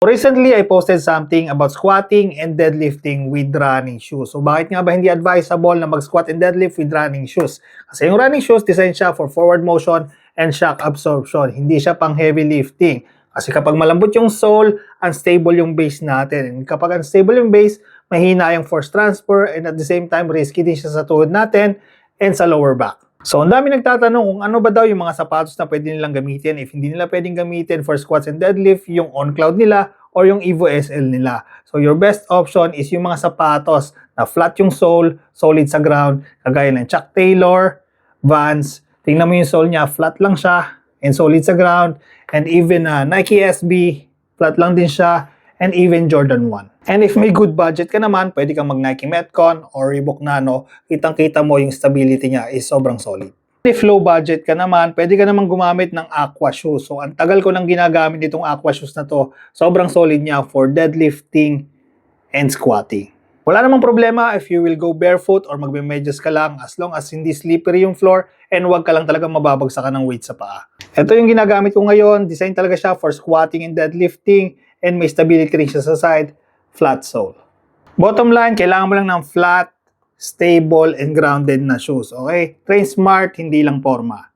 Recently, I posted something about squatting and deadlifting with running shoes. So bakit nga ba hindi advisable na mag-squat and deadlift with running shoes? Kasi yung running shoes, design siya for forward motion and shock absorption. Hindi siya pang heavy lifting. Kasi kapag malambot yung sole, unstable yung base natin. And kapag unstable yung base, mahina yung force transfer and at the same time, risky din siya sa tuhod natin and sa lower back. So, ang dami nagtatanong kung ano ba daw yung mga sapatos na pwede nilang gamitin. If hindi nila pwedeng gamitin for squats and deadlift, yung OnCloud nila or yung Evo SL nila. So, your best option is yung mga sapatos na flat yung sole, solid sa ground, kagaya ng Chuck Taylor, Vans. Tingnan mo yung sole niya, flat lang siya and solid sa ground. And even Nike SB, flat lang din siya. And even Jordan 1. And if may good budget ka naman, pwede kang mag-Nike Metcon or Reebok Nano, kitang-kita mo yung stability niya is sobrang solid. If low budget ka naman, pwede ka naman gumamit ng Aqua shoes. So, ang tagal ko nang ginagamit itong Aqua shoes na to. Sobrang solid niya for deadlifting and squatting. Wala namang problema if you will go barefoot or magbe-medyas ka lang as long as hindi slippery yung floor and wag ka lang talaga mababagsakan ng weight sa paa. Ito yung ginagamit ko ngayon. Design talaga siya for squatting and deadlifting and may stability rin siya sa side, flat sole. Bottom line, kailangan mo lang ng flat, stable, and grounded na shoes. Okay? Train smart, hindi lang forma.